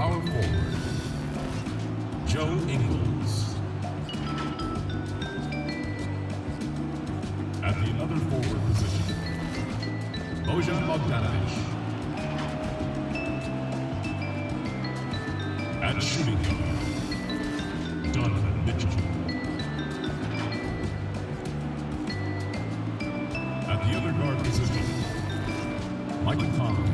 power forward, Joe Ingles. At the other forward position, Bojan Bogdanovic. At shooting guard, Donovan Mitchell. At the other guard position, Michael Conley.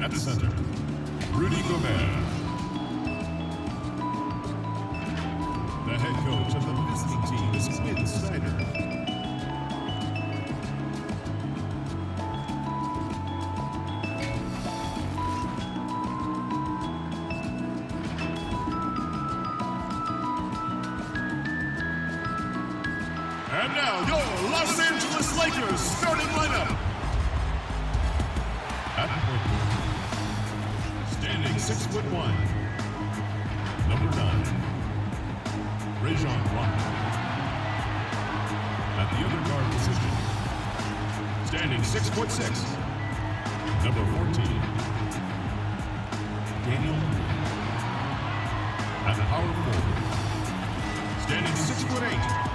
At the center, Rudy Gobert. The head coach of the visiting team is Quinn Snyder. And now, your Los Angeles Lakers starting lineup. At the point guard, standing 6'1", number 9, Rajon Rondo. At the other guard position, standing 6'6", number 14, Daniel Green. At the power forward, standing 6'8",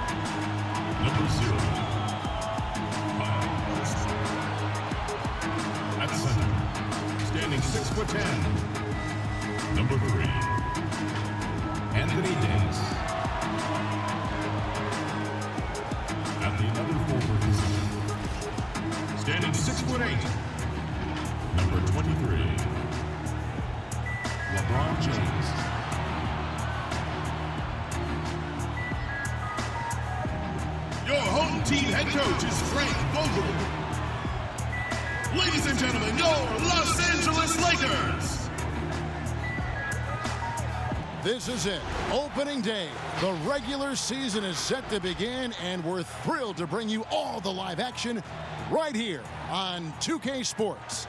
number 0, Kyle Lowry. At center, standing 6'10", number 3, Anthony Davis. At the other forward position, standing 6'8", number 23, LeBron James. Your home team head coach is Frank Vogel. Ladies and gentlemen, your Los Angeles Lakers. This is it. Opening day. The regular season is set to begin, and we're thrilled to bring you all the live action right here on 2K Sports.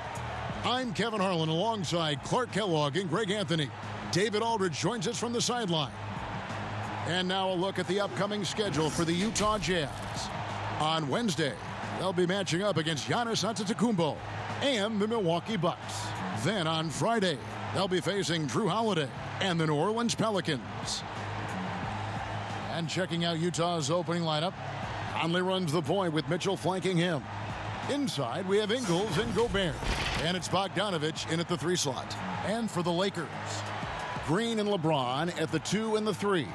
I'm Kevin Harlan alongside Clark Kellogg and Greg Anthony. David Aldridge joins us from the sideline. And now a look at the upcoming schedule for the Utah Jazz. On Wednesday, they'll be matching up against Giannis Antetokounmpo and the Milwaukee Bucks. Then on Friday, they'll be facing Drew Holiday and the New Orleans Pelicans. And checking out Utah's opening lineup, Conley runs the point with Mitchell flanking him. Inside, we have Ingles and Gobert. And it's Bogdanovic in at the 3 slot. And for the Lakers, Green and LeBron at the 2 and the 3.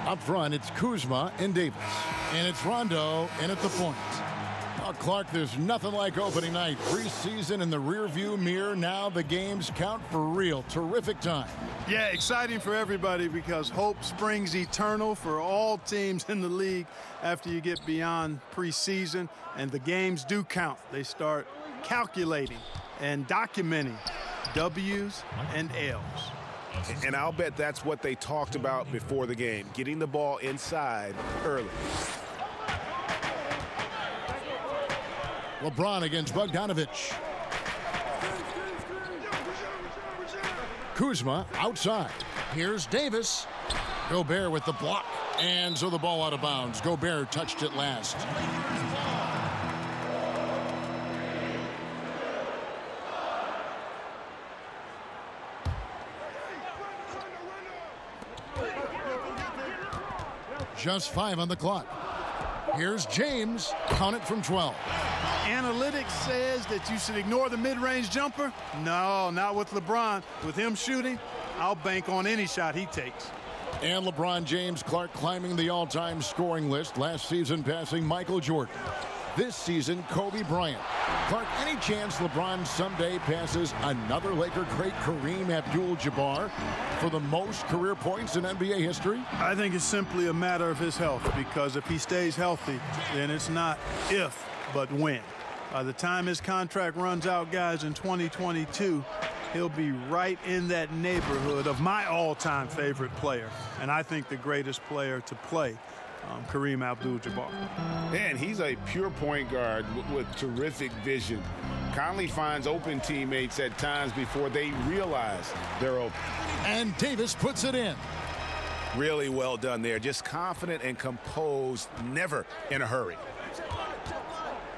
Up front, it's Kuzma and Davis. And it's Rondo in at the point. Oh, Clark, there's nothing like opening night. Preseason in the rearview mirror. Now the games count for real. Terrific time. Yeah, exciting for everybody because hope springs eternal for all teams in the league after you get beyond preseason. And the games do count. They start calculating and documenting W's and L's. And I'll bet that's what they talked about before the game, getting the ball inside early. LeBron against Bogdanovic. Kuzma outside. Here's Davis. Gobert with the block. And so the ball out of bounds. Gobert touched it last. Just 5 on the clock. Here's James. Count it from 12. Analytics says that you should ignore the mid-range jumper. No, not with LeBron. With him shooting, I'll bank on any shot he takes. And LeBron James, Clark, climbing the all-time scoring list. Last season passing Michael Jordan. This season, Kobe Bryant. Clark, any chance LeBron someday passes another Laker great, Kareem Abdul-Jabbar, for the most career points in NBA history? I think it's simply a matter of his health, because if he stays healthy, then it's not if, but when. By the time his contract runs out, guys, in 2022, he'll be right in that neighborhood of my all-time favorite player, and I think the greatest player to play, Kareem Abdul-Jabbar. And he's a pure point guard with terrific vision. Conley finds open teammates at times before they realize they're open. And Davis puts it in. Really well done there. Just confident and composed, never in a hurry.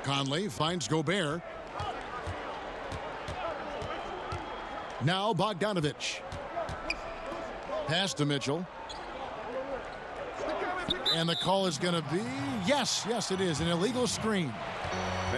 Conley finds Gobert. Now Bogdanovich. Pass to Mitchell. And the call is going to be, yes, it is, an illegal screen.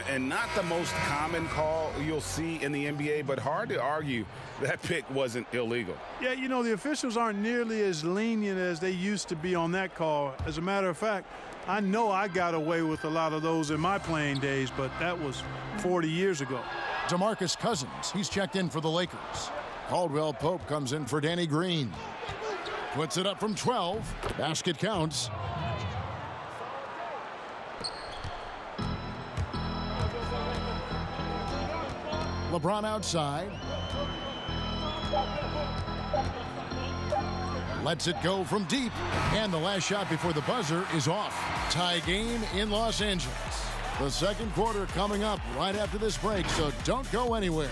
And not the most common call you'll see in the NBA, but hard to argue that pick wasn't illegal. Yeah, you know, the officials aren't nearly as lenient as they used to be on that call. As a matter of fact, I know I got away with a lot of those in my playing days, but that was 40 years ago. DeMarcus Cousins, he's checked in for the Lakers. Caldwell Pope comes in for Danny Green. Puts it up from 12. Basket counts. LeBron outside. Lets it go from deep. And the last shot before the buzzer is off. Tie game in Los Angeles. The second quarter coming up right after this break, so don't go anywhere.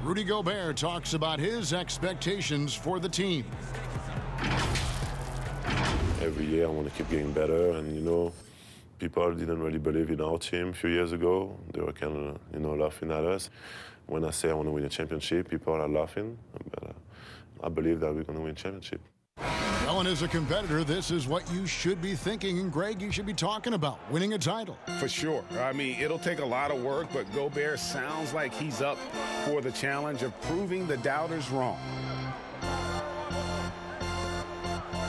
Rudy Gobert talks about his expectations for the team. Every year I want to keep getting better, and you know, people didn't really believe in our team a few years ago. They were kind of, you know, laughing at us. When I say I want to win a championship, people are laughing, but I believe that we're going to win a championship. Well, and as a competitor, this is what you should be thinking, and Greg, you should be talking about winning a title. For sure. I mean, it'll take a lot of work, but Gobert sounds like he's up for the challenge of proving the doubters wrong.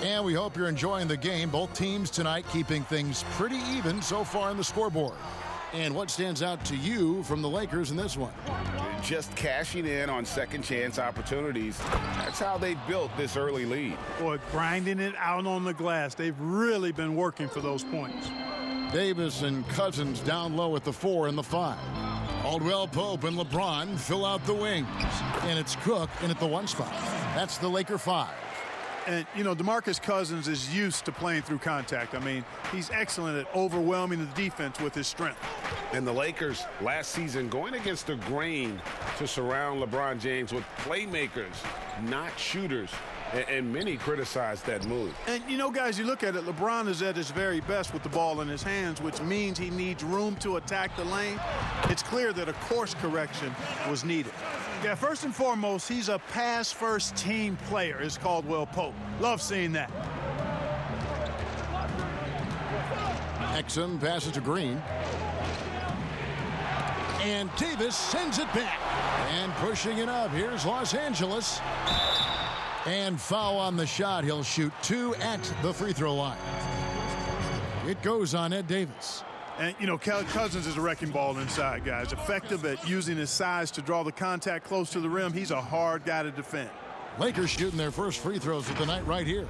And we hope you're enjoying the game. Both teams tonight keeping things pretty even so far on the scoreboard. And what stands out to you from the Lakers in this one? Just cashing in on second chance opportunities. That's how they built this early lead. Boy, grinding it out on the glass. They've really been working for those points. Davis and Cousins down low at the 4 and the 5. Caldwell Pope and LeBron fill out the wings. And it's Cook in at the 1 spot. That's the Laker 5. And, you know, DeMarcus Cousins is used to playing through contact. I mean, he's excellent at overwhelming the defense with his strength. And the Lakers last season going against the grain to surround LeBron James with playmakers, not shooters. And many criticized that move. And, you know, guys, you look at it, LeBron is at his very best with the ball in his hands, which means he needs room to attack the lane. It's clear that a course correction was needed. Yeah, first and foremost, he's a pass-first team player, is Caldwell Pope. Love seeing that. Exum passes to Green. And Davis sends it back. And pushing it up, here's Los Angeles. And foul on the shot. He'll shoot 2 at the free throw line. It goes on Ed Davis. And, you know, Cousins is a wrecking ball inside, guys. Effective at using his size to draw the contact close to the rim. He's a hard guy to defend. Lakers shooting their first free throws of the night right here.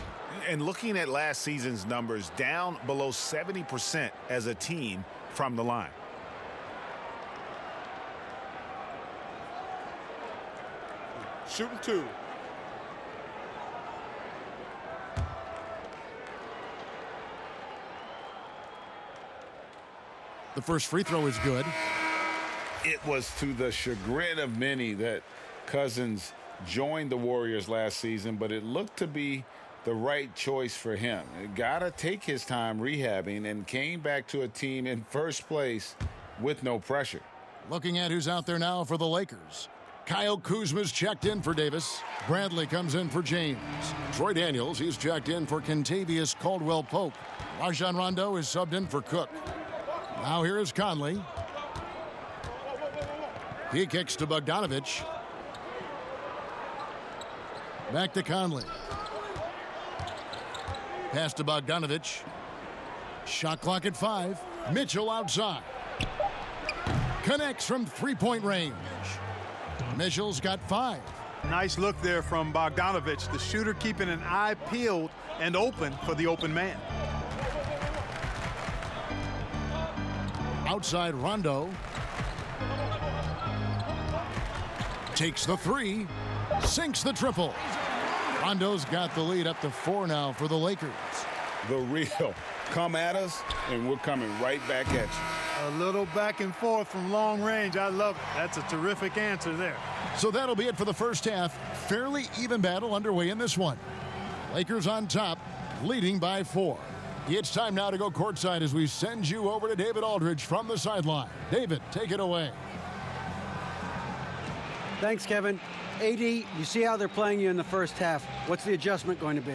And looking at last season's numbers, down below 70% as a team from the line. Shooting 2. The first free throw is good. It was to the chagrin of many that Cousins joined the Warriors last season, but it looked to be the right choice for him. Got to take his time rehabbing and came back to a team in first place with no pressure. Looking at who's out there now for the Lakers. Kyle Kuzma's checked in for Davis. Bradley comes in for James. Troy Daniels, he's checked in for Kentavious Caldwell-Pope. Rajon Rondo is subbed in for Cook. Now here is Conley. He kicks to Bogdanovich. Back to Conley. Pass to Bogdanovich. Shot clock at 5. Mitchell outside. Connects from three-point range. Mitchell's got 5. Nice look there from Bogdanovich, the shooter keeping an eye peeled and open for the open man. Outside Rondo. Takes the 3. Sinks the triple. Rondo's got the lead up to 4 now for the Lakers. The real come at us, and we're coming right back at you. A little back and forth from long range. I love it. That's a terrific answer there. So that'll be it for the first half. Fairly even battle underway in this one. Lakers on top, leading by 4. It's time now to go courtside as we send you over to David Aldridge from the sideline. David, take it away. Thanks, Kevin. AD, you see how they're playing you in the first half. What's the adjustment going to be?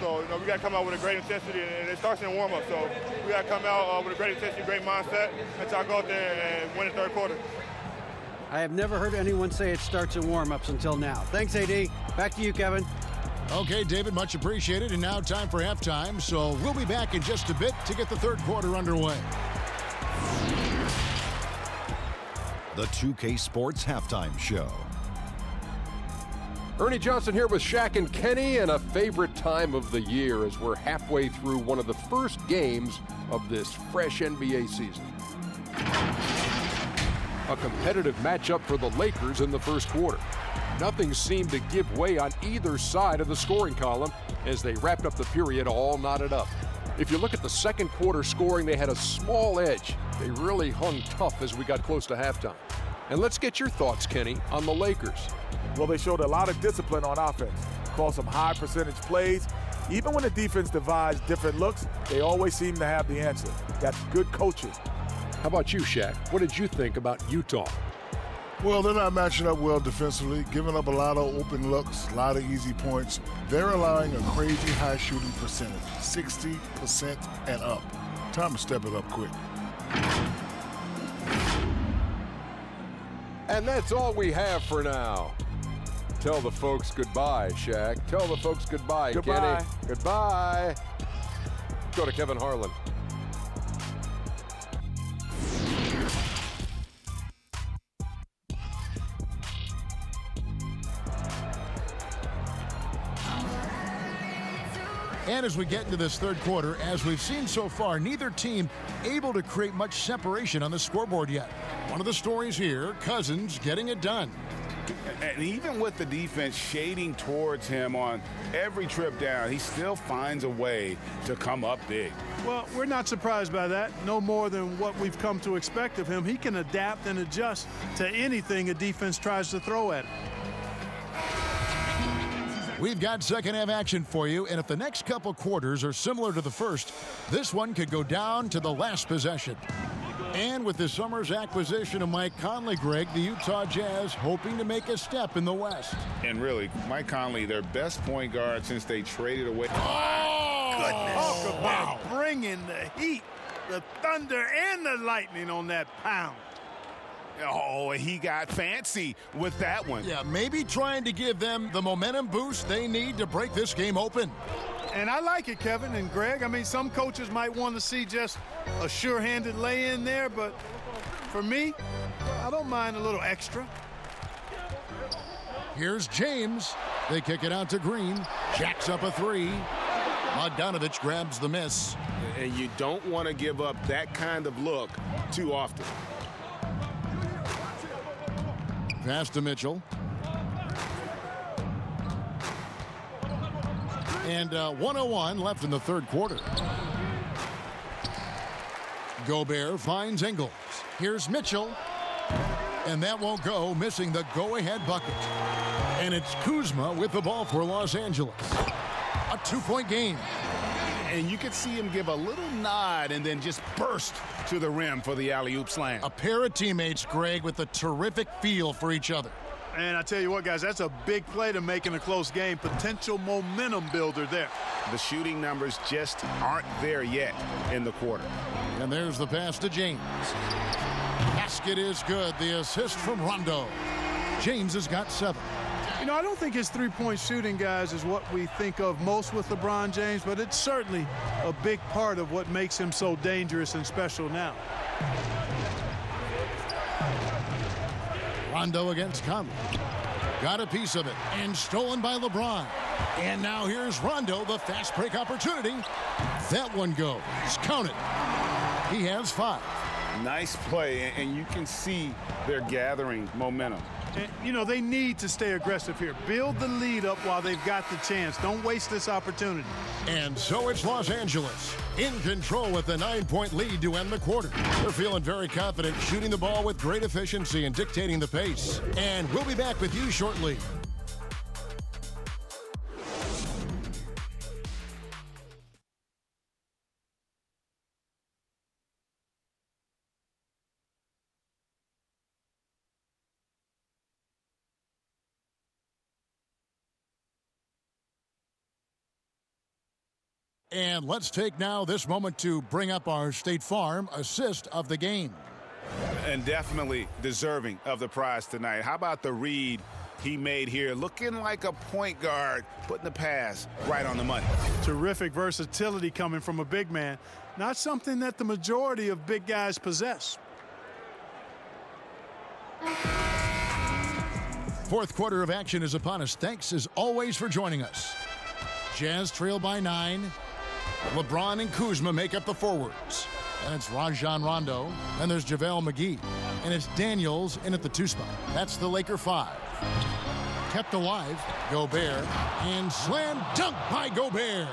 So, we got to come out with a great intensity, and it starts in warm-up. So we got to come out with a great intensity, great mindset, and try to go out there and win the third quarter. I have never heard anyone say it starts in warm-ups until now. Thanks, AD. Back to you, Kevin. Okay, David, much appreciated. And now time for halftime. So we'll be back in just a bit to get the third quarter underway. The 2K Sports Halftime Show. Ernie Johnson here with Shaq and Kenny, and a favorite time of the year as we're halfway through one of the first games of this fresh NBA season. A competitive matchup for the Lakers in the first quarter. Nothing seemed to give way on either side of the scoring column as they wrapped up the period all knotted up. If you look at the second quarter scoring, they had a small edge. They really hung tough as we got close to halftime. And let's get your thoughts, Kenny, on the Lakers. Well, they showed a lot of discipline on offense, called some high percentage plays. Even when the defense devised different looks, they always seem to have the answer. That's good coaching. How about you, Shaq? What did you think about Utah? Well, they're not matching up well defensively, giving up a lot of open looks, a lot of easy points. They're allowing a crazy high shooting percentage, 60% and up. Time to step it up quick. And that's all we have for now. Tell the folks goodbye, Shaq. Tell the folks goodbye, Goodbye. Kenny. Goodbye. Go to Kevin Harlan. And as we get into this third quarter, as we've seen so far, neither team able to create much separation on the scoreboard yet. One of the stories here, Cousins getting it done. And even with the defense shading towards him on every trip down, he still finds a way to come up big. Well, we're not surprised by that. No more than what we've come to expect of him. He can adapt and adjust to anything a defense tries to throw at him. We've got second half action for you, and if the next couple quarters are similar to the first, this one could go down to the last possession. And with this summer's acquisition of Mike Conley, Greg, the Utah Jazz hoping to make a step in the West. And really, Mike Conley, their best point guard since they traded away. Oh, goodness. Talk about bringing the heat, the thunder, and the lightning on that pound. Oh, he got fancy with that one. Yeah, maybe trying to give them the momentum boost they need to break this game open. And I like it, Kevin and Greg. I mean, some coaches might want to see just a sure-handed lay-in there, but for me, I don't mind a little extra. Here's James. They kick it out to Green. Jacks up a three. Bogdanovich grabs the miss. And you don't want to give up that kind of look too often. Pass to Mitchell. And 1:01 left in the third quarter. Gobert finds Ingles. Here's Mitchell. And that won't go, missing the go-ahead bucket. And it's Kuzma with the ball for Los Angeles. A 2-point game. And you could see him give a little nod and then just burst to the rim for the alley-oop slam. A pair of teammates, Greg, with a terrific feel for each other. And I tell you what, guys, that's a big play to make in a close game. Potential momentum builder there. The shooting numbers just aren't there yet in the quarter. And there's the pass to James. Basket is good. The assist from Rondo. James has got 7. You know, I don't think his three-point shooting, guys, is what we think of most with LeBron James, but it's certainly a big part of what makes him so dangerous and special now. Rondo against Conley. Got a piece of it and stolen by LeBron. And now here's Rondo, the fast break opportunity. That one goes. Count it. He has 5. Nice play, and you can see they're gathering momentum. And, you know, they need to stay aggressive here. Build the lead up while they've got the chance. Don't waste this opportunity. And so it's Los Angeles in control with the 9-point lead to end the quarter. They're feeling very confident, shooting the ball with great efficiency and dictating the pace. And we'll be back with you shortly. And let's take now this moment to bring up our State Farm assist of the game. And definitely deserving of the prize tonight. How about the read he made here? Looking like a point guard, putting the pass right on the money. Terrific versatility coming from a big man. Not something that the majority of big guys possess. Fourth quarter of action is upon us. Thanks as always for joining us. Jazz trail by 9. LeBron and Kuzma make up the forwards. And it's Rajon Rondo. And there's JaVale McGee. And it's Daniels in at the 2 spot. That's the Laker 5. Kept alive, Gobert. And slam dunk by Gobert.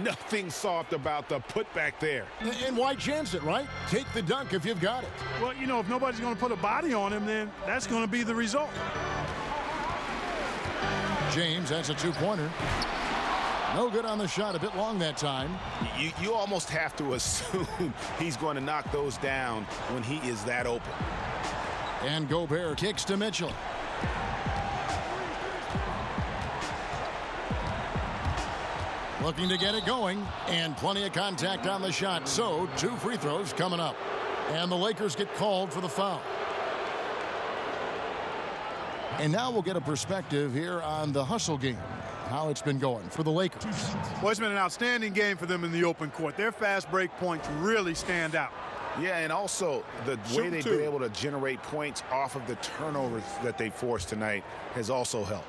Nothing soft about the putback there. And why chance it, right? Take the dunk if you've got it. Well, you know, if nobody's going to put a body on him, then that's going to be the result. James, that's a 2-pointer. No good on the shot, a bit long that time. You almost have to assume he's going to knock those down when he is that open. And Gobert kicks to Mitchell. Looking to get it going, and plenty of contact on the shot. So 2 free throws coming up. And the Lakers get called for the foul. And now we'll get a perspective here on the hustle game. How it's been going for the Lakers. Well, it's been an outstanding game for them in the open court. Their fast break points really stand out. Yeah, and also the way they've been able to generate points off of the turnovers that they forced tonight has also helped.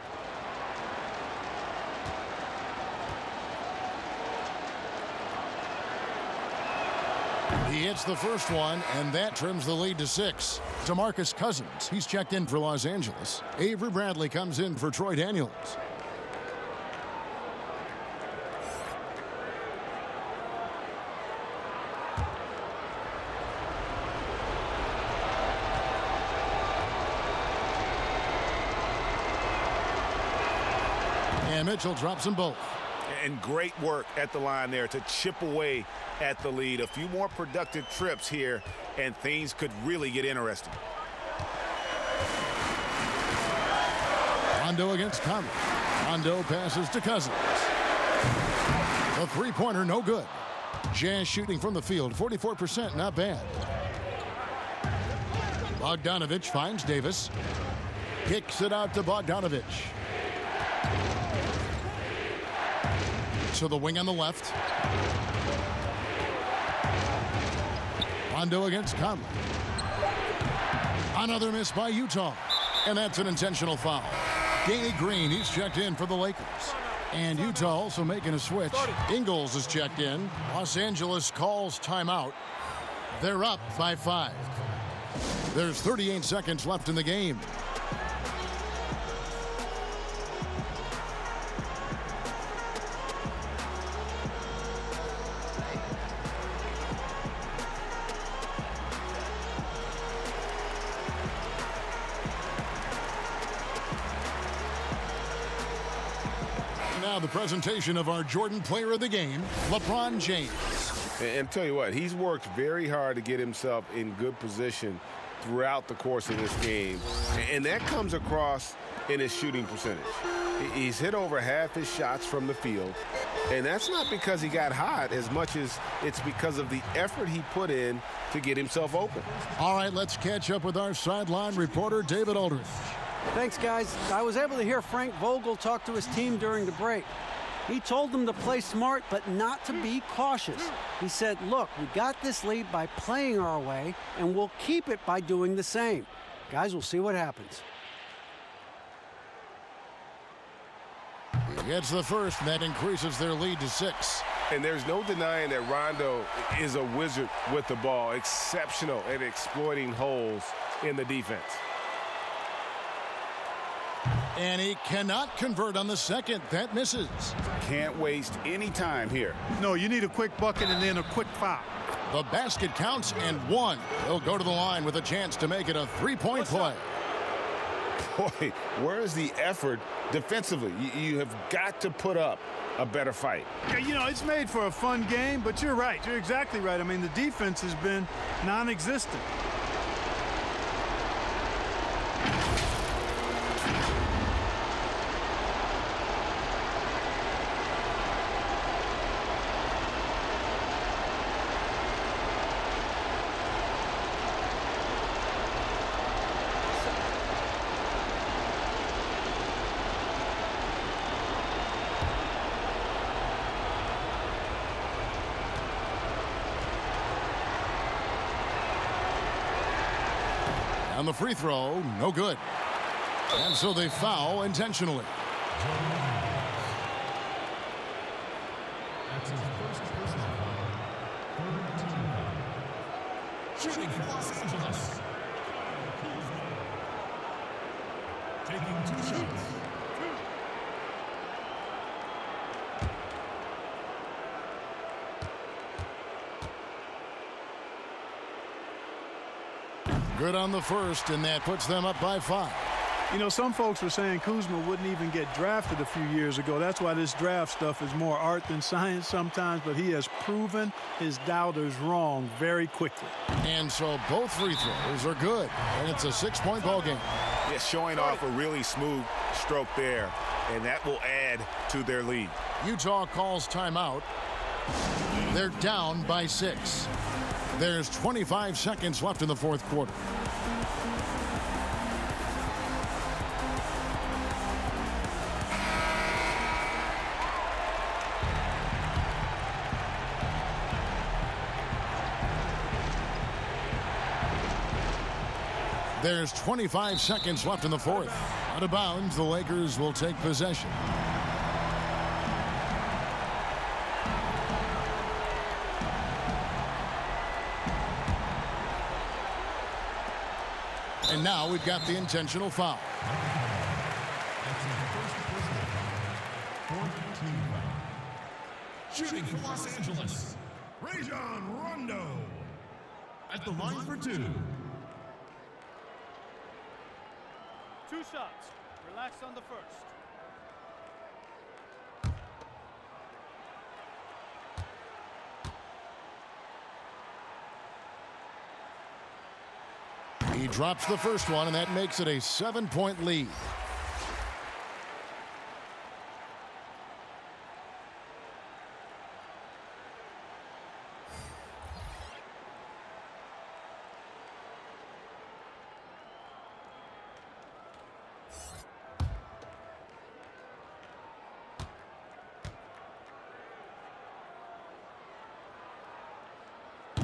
He hits the first one, and that trims the lead to 6. DeMarcus Cousins, he's checked in for Los Angeles. Avery Bradley comes in for Troy Daniels. And Mitchell drops them both. And great work at the line there to chip away at the lead. A few more productive trips here, and things could really get interesting. Rondo against Conley. Rondo passes to Cousins. The 3-pointer, no good. Jazz shooting from the field, 44%, not bad. Bogdanovich finds Davis. Kicks it out to Bogdanovich. To the wing on the left. Rondo against Conley. Another miss by Utah. And that's an intentional foul. Danny Green, he's checked in for the Lakers. And Utah also making a switch. Ingles is checked in. Los Angeles calls timeout. They're up by 5. There's 38 seconds left in the game. Now the presentation of our Jordan Player of the Game, LeBron James. And tell you what, he's worked very hard to get himself in good position throughout the course of this game. And that comes across in his shooting percentage. He's hit over half his shots from the field. And that's not because he got hot as much as it's because of the effort he put in to get himself open. All right, let's catch up with our sideline reporter, David Aldridge. Thanks, guys. I was able to hear Frank Vogel talk to his team during the break. He told them to play smart, but not to be cautious. He said, look, we got this lead by playing our way, and we'll keep it by doing the same. Guys, we'll see what happens. He gets the first, and that increases their lead to 6. And there's no denying that Rondo is a wizard with the ball, exceptional at exploiting holes in the defense. And he cannot convert on the second. That misses. Can't waste any time here. No, you need a quick bucket and then a quick foul. The basket counts and one. He'll go to the line with a chance to make it a three-point play. Boy, where is the effort defensively? You have got to put up a better fight. Yeah, you know, it's made for a fun game, but you're right. You're exactly right. I mean, the defense has been non-existent. On the free throw, no good. And so they foul intentionally. That's his first personal foul. Third team foul. Shooting for Los Angeles. Taking 2 shots. Good on the first, and that puts them up by 5. You know, some folks were saying Kuzma wouldn't even get drafted a few years ago. That's why this draft stuff is more art than science sometimes, but he has proven his doubters wrong very quickly. And so both free throws are good, and it's a 6-point ball game. Yeah, showing off a really smooth stroke there, and that will add to their lead. Utah calls timeout. They're down by 6. There's 25 seconds left in the fourth quarter. There's 25 seconds left in the fourth. Out of bounds, the Lakers will take possession. And now we've got the intentional foul. That's his first personal foul. Fourth team foul. Shooting for Los Angeles. Rajon Rondo. At the line for 2. 2 shots. Relax on the first. He drops the first one, and that makes it a 7-point lead.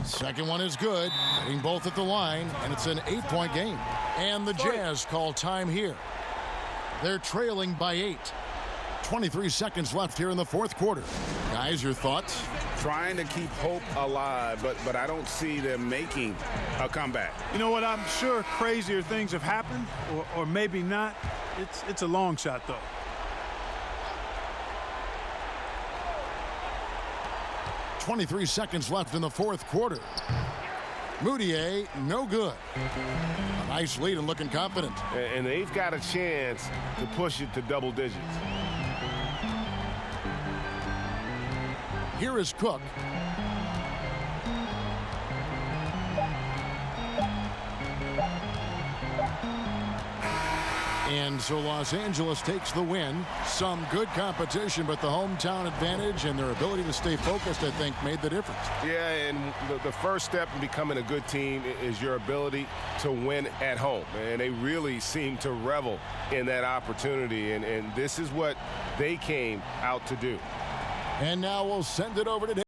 Second one is good, hitting both at the line, and it's an 8-point game. And the Jazz call time here. They're trailing by 8. 23 seconds left here in the fourth quarter. Guys, your thoughts? Trying to keep hope alive, but I don't see them making a comeback. You know what? I'm sure crazier things have happened, or maybe not. It's a long shot, though. .23 seconds left in the fourth quarter. Moutier, no good. A nice lead and looking confident. And they've got a chance to push it to double digits. Here is Cook. And so Los Angeles takes the win. Some good competition, but the hometown advantage and their ability to stay focused, I think, made the difference. Yeah, and the first step in becoming a good team is your ability to win at home. And they really seem to revel in that opportunity. And this is what they came out to do. And now we'll send it over to